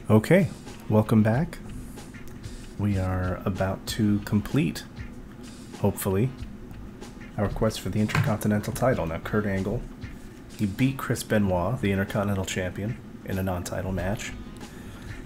Okay, welcome back. We are about to complete, hopefully, our quest for the Intercontinental title. Now, Kurt Angle, he beat Chris Benoit, the Intercontinental Champion, in a non-title match.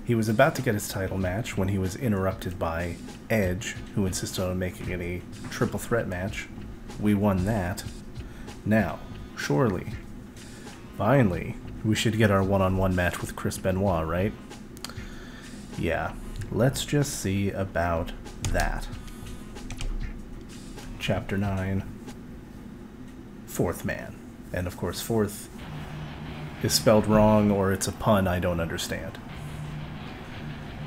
He was about to get his title match when he was interrupted by Edge, who insisted on making it a triple threat match. We won that. Now, surely, finally, we should get our one-on-one match with Chris Benoit, right? Yeah, let's just see about that. Chapter 9, Fourth Man. And of course, fourth is spelled wrong, or it's a pun I don't understand.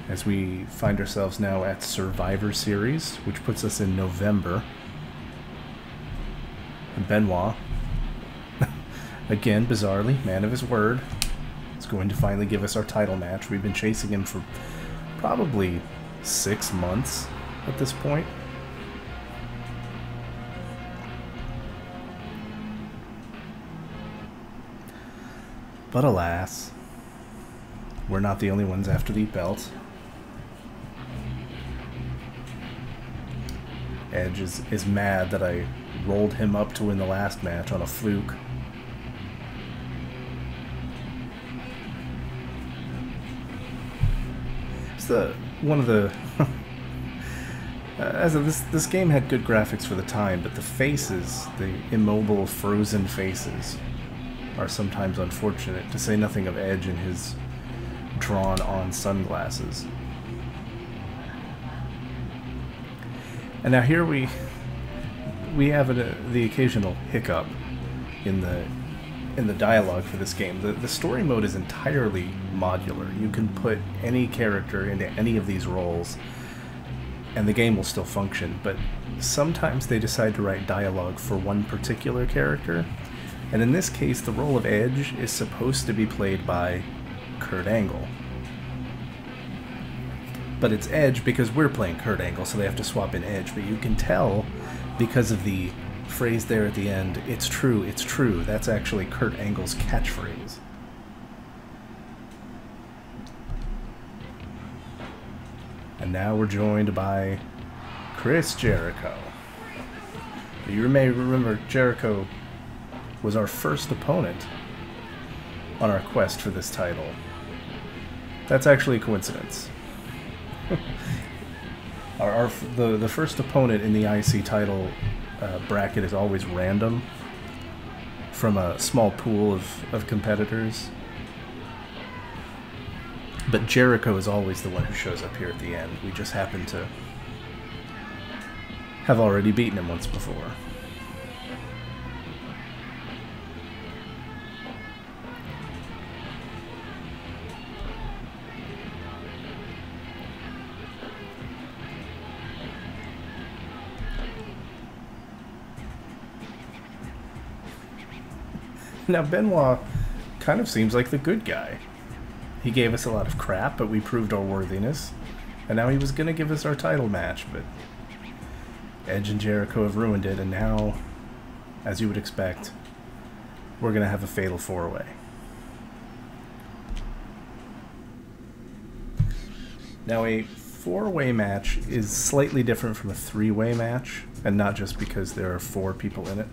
As we find ourselves now at Survivor Series, which puts us in November. And Benoit, again, bizarrely, man of his word, is going to finally give us our title match. We've been chasing him for probably 6 months at this point. But alas, we're not the only ones after the belt. Edge is mad that I rolled him up to win the last match on a fluke. It's one of the this game had good graphics for the time, but the faces, the immobile frozen faces, are sometimes unfortunate, to say nothing of Edge and his drawn-on sunglasses. And now here we have the occasional hiccup in the dialogue for this game. The story mode is entirely modular. You can put any character into any of these roles and the game will still function, but sometimes they decide to write dialogue for one particular character, and in this case the role of Edge is supposed to be played by Kurt Angle. But it's Edge because we're playing Kurt Angle, so they have to swap in Edge, but you can tell because of the phrase there at the end, it's true, that's actually Kurt Angle's catchphrase. And now we're joined by Chris Jericho. You may remember Jericho was our first opponent on our quest for this title. That's actually a coincidence. The first opponent in the IC title bracket is always random from a small pool of competitors. But Jericho is always the one who shows up here at the end. We just happen to have already beaten him once before. Now, Benoit kind of seems like the good guy. He gave us a lot of crap, but we proved our worthiness. And now he was going to give us our title match, but Edge and Jericho have ruined it, and now, as you would expect, we're going to have a fatal four-way. Now, a four-way match is slightly different from a three-way match, and not just because there are 4 people in it.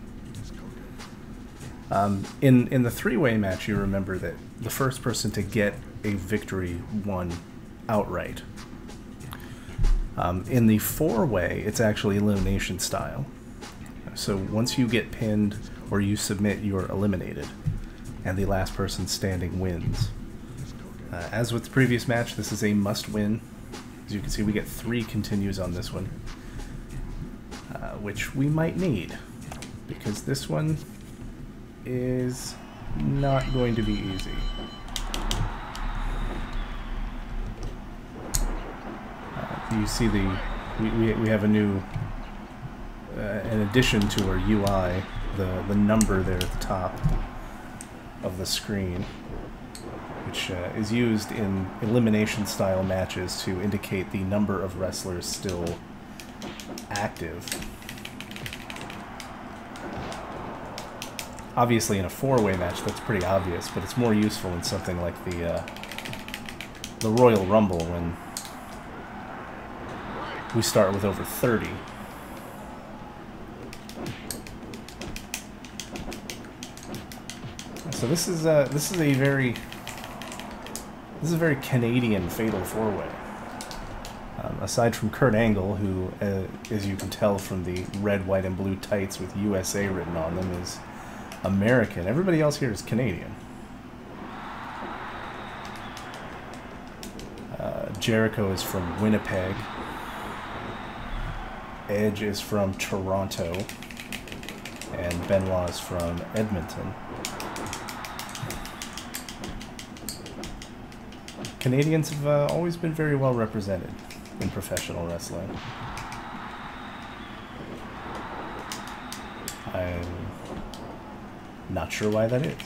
In the three-way match, you remember that the first person to get a victory won outright. In the four-way, it's actually elimination style. So once you get pinned or you submit, you're eliminated, and the last person standing wins. As with the previous match, this is a must-win. As you can see, we get 3 continues on this one, which we might need, because this one is not going to be easy. You see we have a new, in addition to our UI, the number there at the top of the screen, which is used in elimination style matches to indicate the number of wrestlers still active. Obviously in a four-way match that's pretty obvious, but it's more useful in something like the the Royal Rumble when we start with over 30. So this is a very Canadian fatal four-way. Aside from Kurt Angle, who, as you can tell from the red, white, and blue tights with USA written on them, is American. Everybody else here is Canadian. Jericho is from Winnipeg. Edge is from Toronto. And Benoit is from Edmonton. Canadians have always been very well represented in professional wrestling. I'm not sure why that is.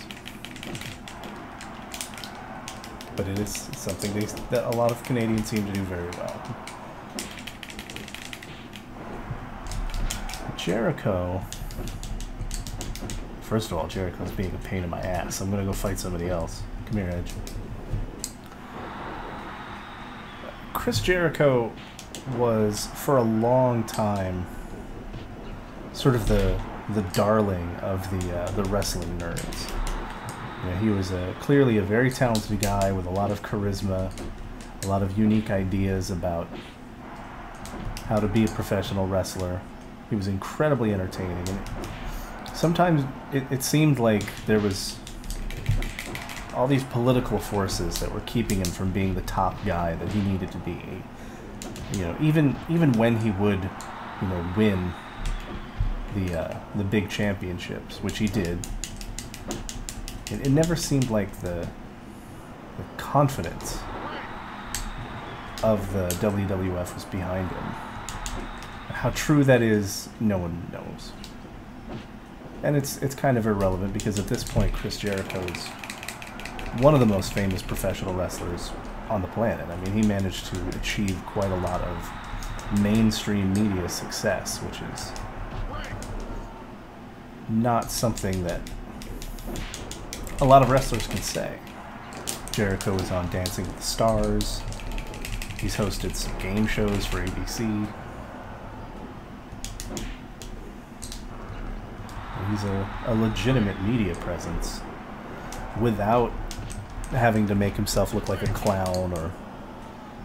But it is something that a lot of Canadians seem to do very well. Jericho... First of all, Jericho's being a pain in my ass. I'm gonna go fight somebody else. Come here, Edge. Chris Jericho was, for a long time, sort of the darling of the wrestling nerds. You know, he was clearly a very talented guy with a lot of charisma, a lot of unique ideas about how to be a professional wrestler. He was incredibly entertaining, and sometimes it seemed like there was all these political forces that were keeping him from being the top guy that he needed to be. You know, even when he would, you know, win the big championships, which he did, it never seemed like the confidence of the WWF was behind him. How true that is, no one knows. And it's kind of irrelevant because at this point, Chris Jericho is one of the most famous professional wrestlers on the planet. I mean, he managed to achieve quite a lot of mainstream media success, which is not something that a lot of wrestlers can say. Jericho is on Dancing with the Stars. He's hosted some game shows for ABC. He's a legitimate media presence without having to make himself look like a clown or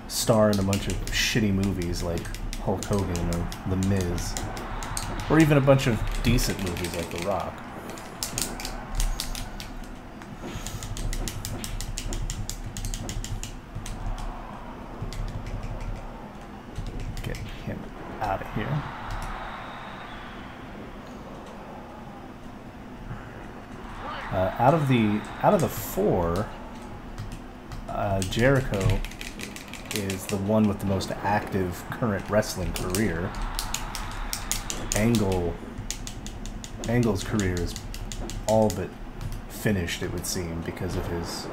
star in a bunch of shitty movies like Hulk Hogan or The Miz, or even a bunch of decent movies like The Rock. Get him out of here. Out of the four, Jericho is the one with the most active current wrestling career. Angle's career is all but finished, it would seem, because of his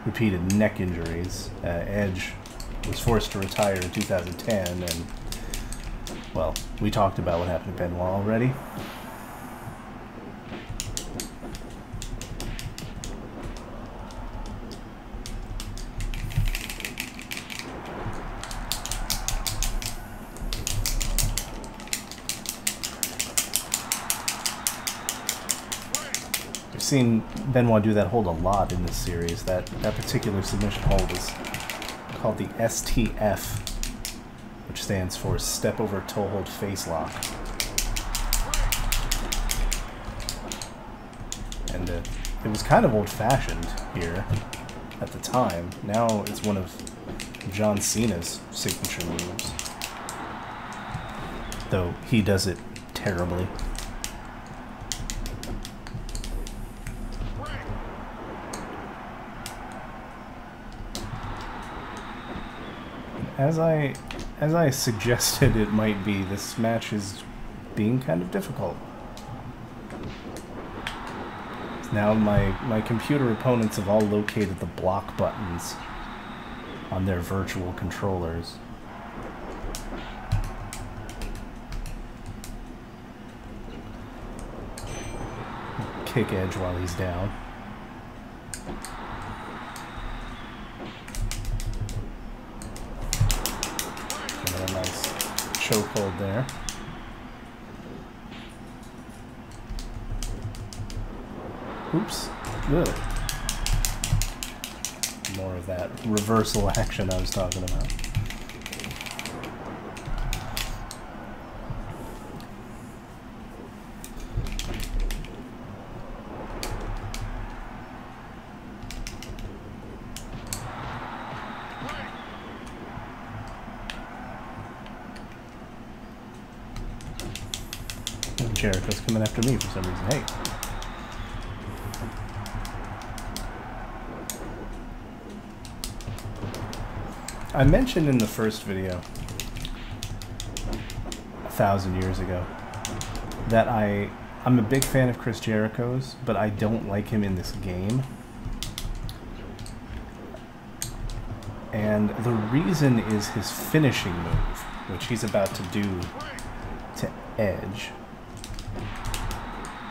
repeated neck injuries. Edge was forced to retire in 2010, and, well, we talked about what happened to Benoit already. Seen Benoit do that hold a lot in this series. That particular submission hold is called the STF, which stands for Step Over Toe Hold Face Lock. And it was kind of old-fashioned here at the time. Now it's one of John Cena's signature moves, though he does it terribly. As I suggested it might be, this match is being kind of difficult. Now my computer opponents have all located the block buttons on their virtual controllers. Kick Edge while he's down. chokehold there. Oops. Ugh. More of that reversal action I was talking about. Jericho's coming after me for some reason. Hey. I mentioned in the first video, 1,000 years ago, that I'm a big fan of Chris Jericho's, but I don't like him in this game. And the reason is his finishing move, which he's about to do to Edge.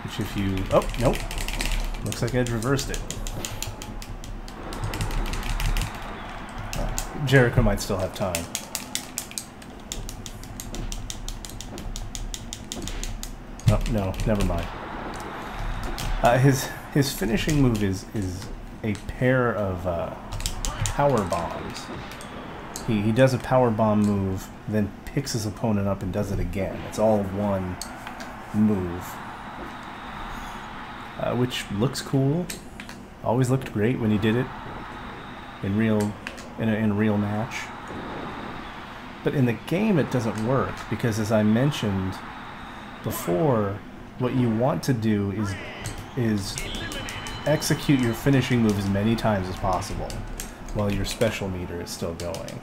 Which if you... Oh, nope. Looks like Edge reversed it. Jericho might still have time. Oh, no, never mind. His finishing move is a pair of power bombs. He does a power bomb move, then picks his opponent up and does it again. It's all one move. Which looks cool. Always looked great when he did it in a real match. But in the game it doesn't work, because as I mentioned before, what you want to do is execute your finishing move as many times as possible while your special meter is still going.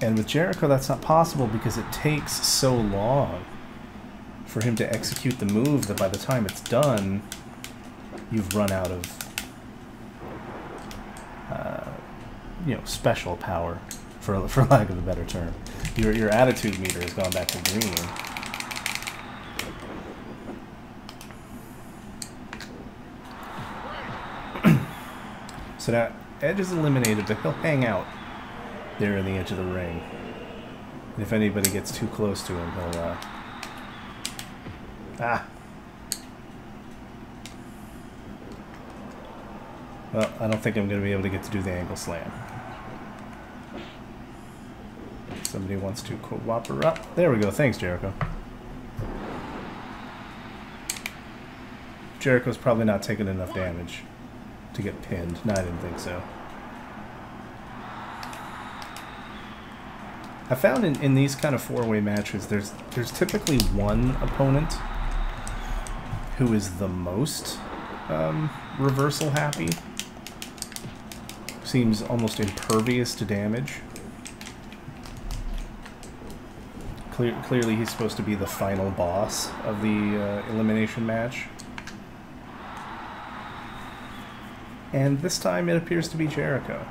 And with Jericho that's not possible, because it takes so long for him to execute the move that by the time it's done, you've run out of special power, for lack of a better term. Your attitude meter has gone back to green. So now Edge is eliminated, but he'll hang out there in the edge of the ring. And if anybody gets too close to him, he'll Well, I don't think I'm going to be able to get to do the angle slam. Somebody wants to cooperate. There we go. Thanks, Jericho. Jericho's probably not taking enough damage to get pinned. No, I didn't think so. I found in these kind of four-way matches, there's typically one opponent who is the most reversal happy. Seems almost impervious to damage. Clearly he's supposed to be the final boss of the elimination match. And this time it appears to be Jericho.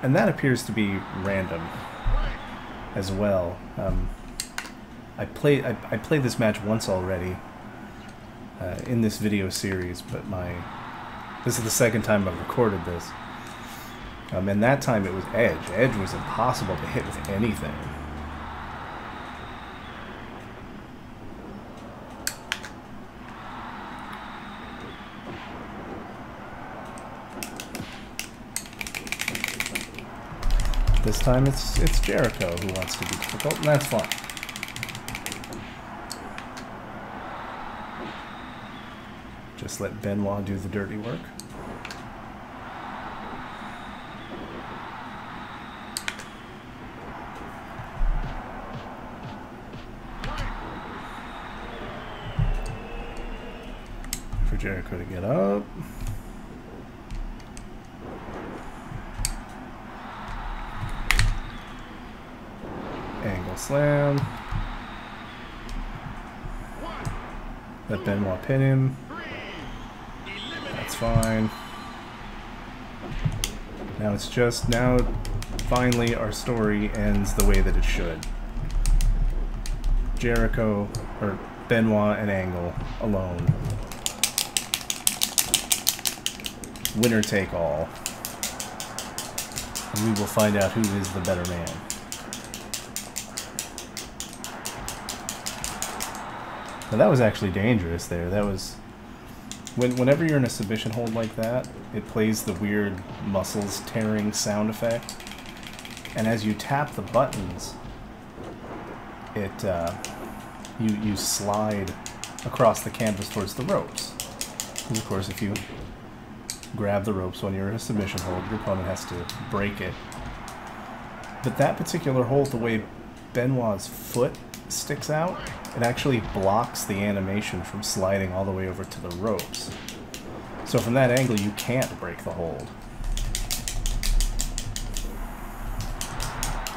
And that appears to be random as well. I played this match once already in this video series, but this is the second time I've recorded this. And that time it was Edge. Edge was impossible to hit with anything. This time it's Jericho who wants to be difficult, and that's fine. Just let Benoit do the dirty work. For Jericho to get up. Angle slam. Let Benoit pin him. That's fine. Now finally our story ends the way that it should. Jericho, or Benoit and Angle alone. Winner take all. And we will find out who is the better man. Now that was actually dangerous there. That was... Whenever you're in a submission hold like that, it plays the weird muscles tearing sound effect. And as you tap the buttons, it you slide across the canvas towards the ropes. Because of course if you grab the ropes when you're in a submission hold, your opponent has to break it. But that particular hold, the way Benoit's foot sticks out, it actually blocks the animation from sliding all the way over to the ropes. So from that angle, you can't break the hold.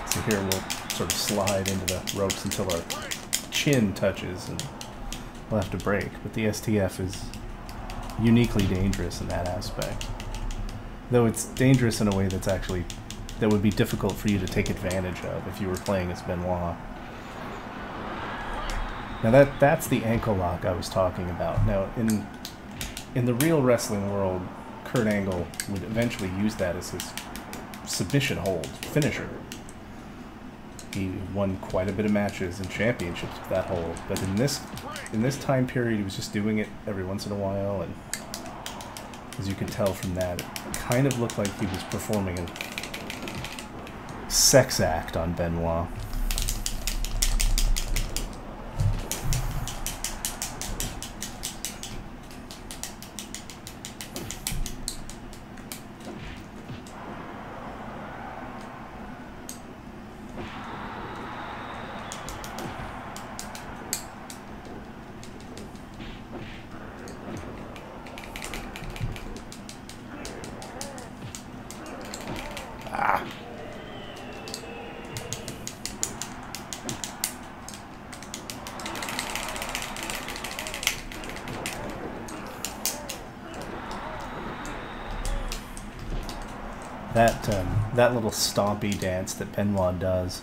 So here we'll sort of slide into the ropes until our chin touches, and we'll have to break. But the STF is uniquely dangerous in that aspect. Though it's dangerous in a way that's actually, that would be difficult for you to take advantage of if you were playing as Benoit. Now that's the ankle lock I was talking about. Now in the real wrestling world, Kurt Angle would eventually use that as his submission hold finisher. He won quite a bit of matches and championships with that hold, but in this time period, he was just doing it every once in a while, and as you can tell from that, it kind of looked like he was performing a sex act on Benoit. That little stompy dance that Benoit does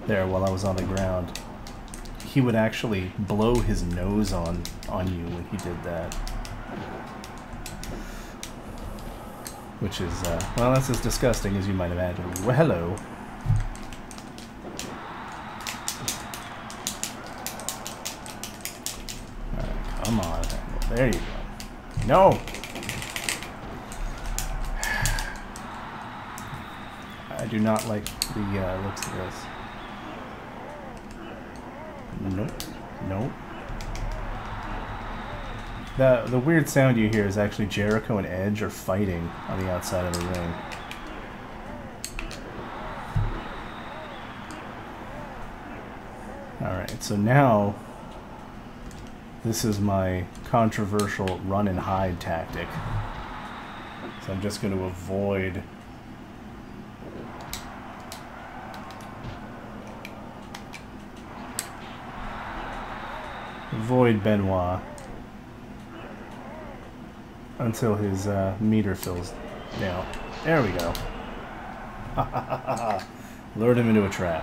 there while I was on the ground, he would actually blow his nose on you when he did that. Which is, well, that's as disgusting as you might imagine. Well, hello. Alright, come on. There you go. No! I do not like the looks of this. Nope. Nope. The weird sound you hear is actually Jericho and Edge are fighting on the outside of the ring. Alright, so now this is my controversial run and hide tactic. So I'm just going to avoid Benoit until his meter fills down. There we go. Lured him into a trap.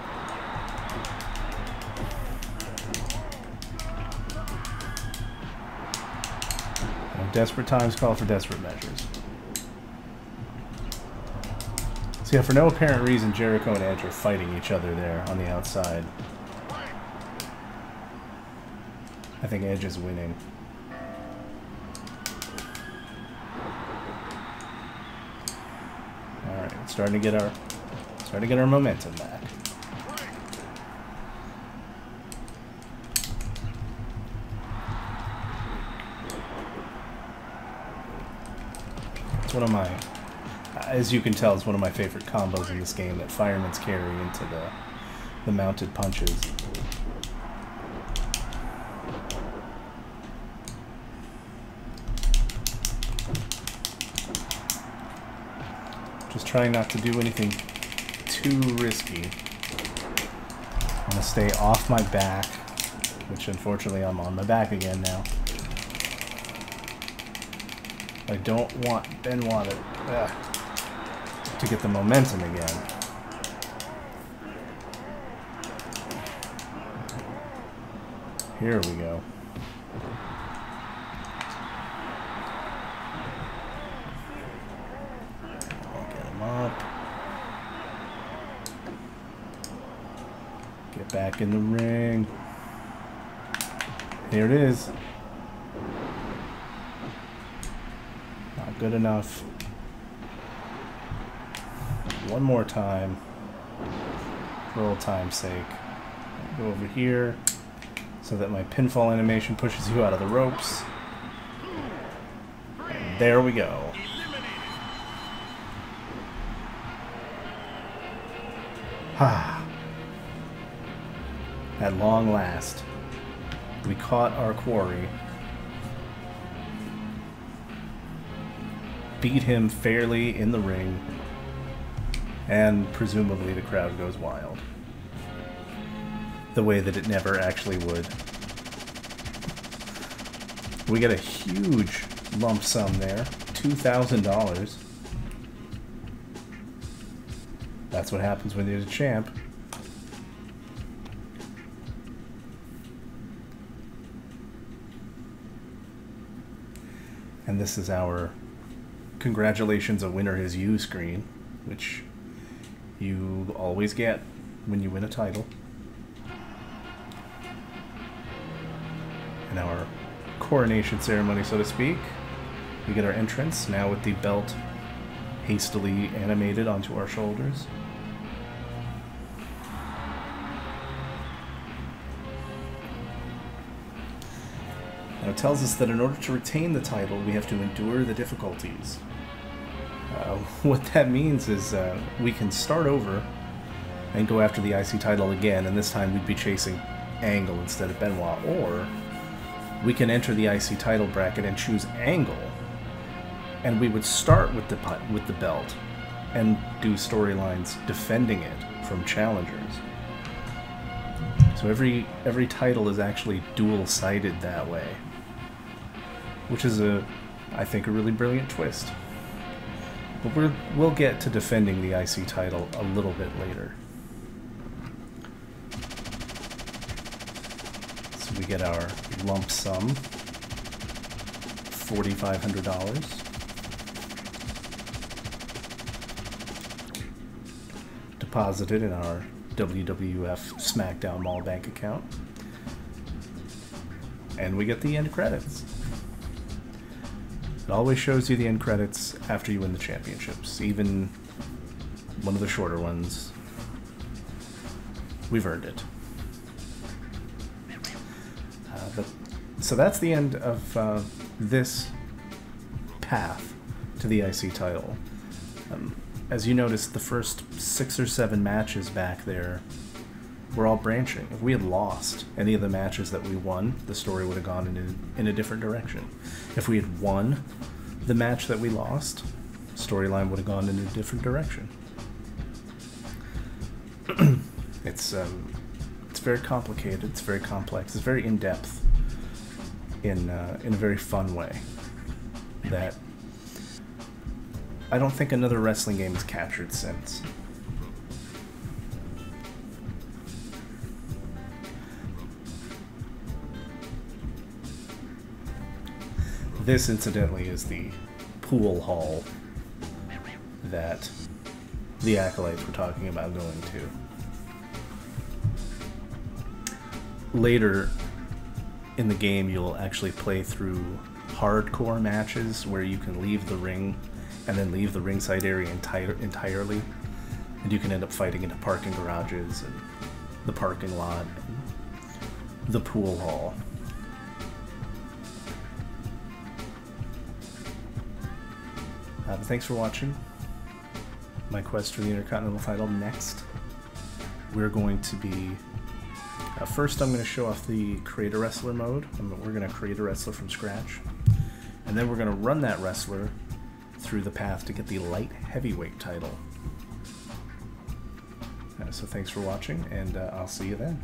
And desperate times call for desperate measures. So yeah, for no apparent reason, Jericho and Edge are fighting each other there on the outside. I think Edge is winning. Alright, starting to get our momentum back. It's one of my, as you can tell, it's one of my favorite combos in this game, that fireman's carry into the mounted punches. Just trying not to do anything too risky. I'm gonna stay off my back, which unfortunately I'm on my back again now. I don't want Benoit to get the momentum again. Here we go. Get back in the ring. Here it is. Not good enough. One more time. For old time's sake. Go over here so that my pinfall animation pushes you out of the ropes. And there we go. Ah. At long last, we caught our quarry. Beat him fairly in the ring. And presumably the crowd goes wild. The way that it never actually would. We get a huge lump sum there. $2,000. That's what happens when you're the champ. And this is our congratulations, a winner is you screen, which you always get when you win a title. In our coronation ceremony, so to speak, we get our entrance, now with the belt hastily animated onto our shoulders. Now it tells us that in order to retain the title, we have to endure the difficulties. What that means is we can start over and go after the IC title again, and this time we'd be chasing Angle instead of Benoit, or we can enter the IC title bracket and choose Angle, and we would start with the belt and do storylines defending it from challengers. So every title is actually dual-sided that way, which is I think a really brilliant twist. But we'll get to defending the IC title a little bit later. So we get our lump sum, $4,500. Deposited in our WWF SmackDown Mall bank account. And we get the end credits. It always shows you the end credits after you win the championships, even one of the shorter ones. We've earned it. So that's the end of this path to the IC title. As you noticed, the first 6 or 7 matches back there were all branching. If we had lost any of the matches that we won, the story would have gone in a different direction. If we had won the match that we lost, storyline would have gone in a different direction. It's very complicated, it's very complex, it's very in-depth in a very fun way that I don't think another wrestling game has captured since. This, incidentally, is the pool hall that the Acolytes were talking about going to. Later in the game, you'll actually play through hardcore matches where you can leave the ring and then leave the ringside area entirely. And you can end up fighting into parking garages and the parking lot and the pool hall. Thanks for watching my quest for the Intercontinental title. Next, we're going to be... first, I'm going to show off the Create a Wrestler mode. We're going to create a wrestler from scratch. And then we're going to run that wrestler through the path to get the light heavyweight title. So thanks for watching, and I'll see you then.